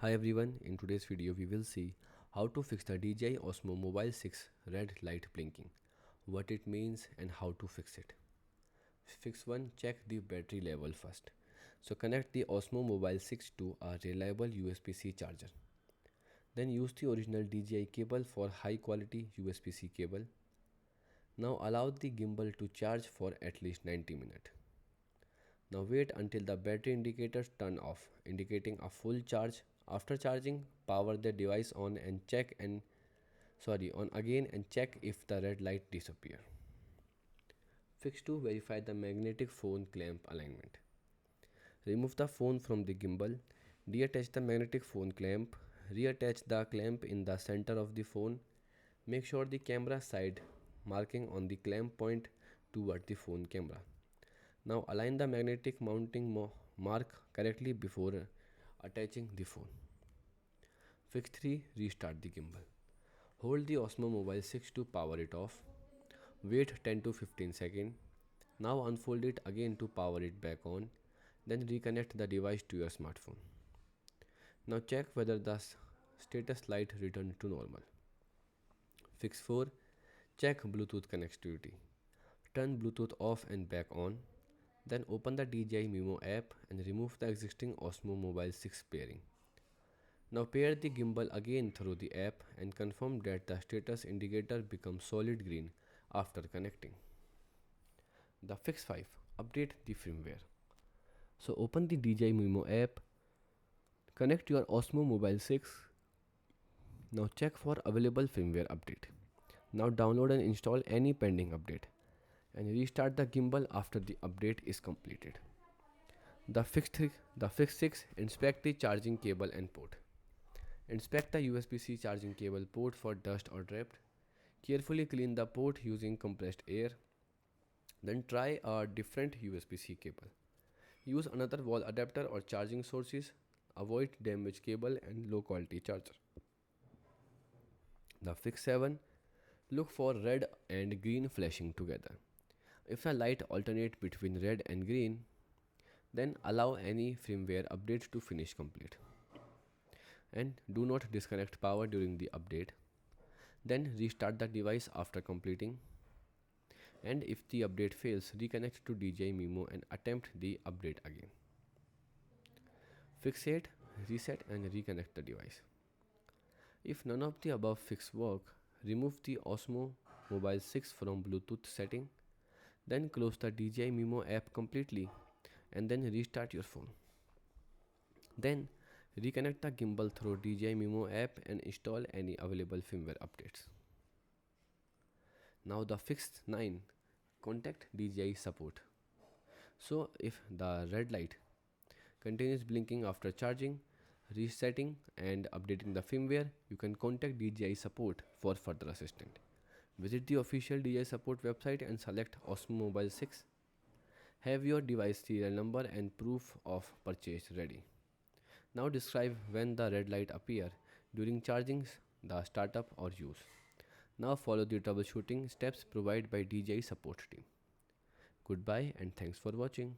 Hi everyone, in today's video we will see how to fix the DJI Osmo Mobile 6 red light blinking, what it means and how to fix it. Fix 1. Check the battery level first. So connect the Osmo Mobile 6 to a reliable USB-C charger. Then use the original DJI cable for high quality USB-C cable. Now allow the gimbal to charge for at least 90 minutes. Now wait until the battery indicators turn off, indicating a full charge. After charging, power the device on again and check if the red light disappear. Fix 2. Verify the magnetic phone clamp alignment. Remove the phone from the gimbal. Deattach the magnetic phone clamp. Reattach the clamp in the center of the phone. Make sure the camera side marking on the clamp point toward the phone camera. Now align the magnetic mounting mark correctly before attaching the phone. Fix 3. Restart the gimbal. Hold the Osmo Mobile 6 to power it off. Wait 10 to 15 seconds. Now unfold it again to power it back on. Then reconnect the device to your smartphone. Now check whether the status light returned to normal. Fix 4. Check Bluetooth connectivity. Turn Bluetooth off and back on. Then open the DJI Mimo app and remove the existing Osmo Mobile 6 pairing. Now pair the gimbal again through the app and confirm that the status indicator becomes solid green after connecting. The Fix 5. Update the firmware. So open the DJI Mimo app, connect your Osmo Mobile 6. Now check for available firmware update. Now download and install any pending update and restart the gimbal after the update is completed. The Fix 6. Inspect the charging cable and port. Inspect the USB-C charging cable port for dust or drift. Carefully clean the port using compressed air. Then try a different USB-C cable. Use another wall adapter or charging sources. Avoid damaged cable and low quality charger. The Fix 7. Look for red and green flashing together. If the light alternate between red and green, then allow any firmware update to finish complete. And do not disconnect power during the update. Then restart the device after completing. And if the update fails, reconnect to DJI Mimo and attempt the update again. Fix 8. Reset and reconnect the device. If none of the above fix work, remove the Osmo Mobile 6 from Bluetooth setting. Then close the DJI Mimo app completely and then restart your phone. Then reconnect the gimbal through DJI Mimo app and install any available firmware updates. Now the Fix 9. Contact DJI support. So if the red light continues blinking after charging, resetting and updating the firmware, you can contact DJI support for further assistance. Visit the official DJI support website and select Osmo Mobile 6. Have your device serial number and proof of purchase ready. Now describe when the red light appear during charging, the startup or use. Now follow the troubleshooting steps provided by DJI support team. Goodbye and thanks for watching.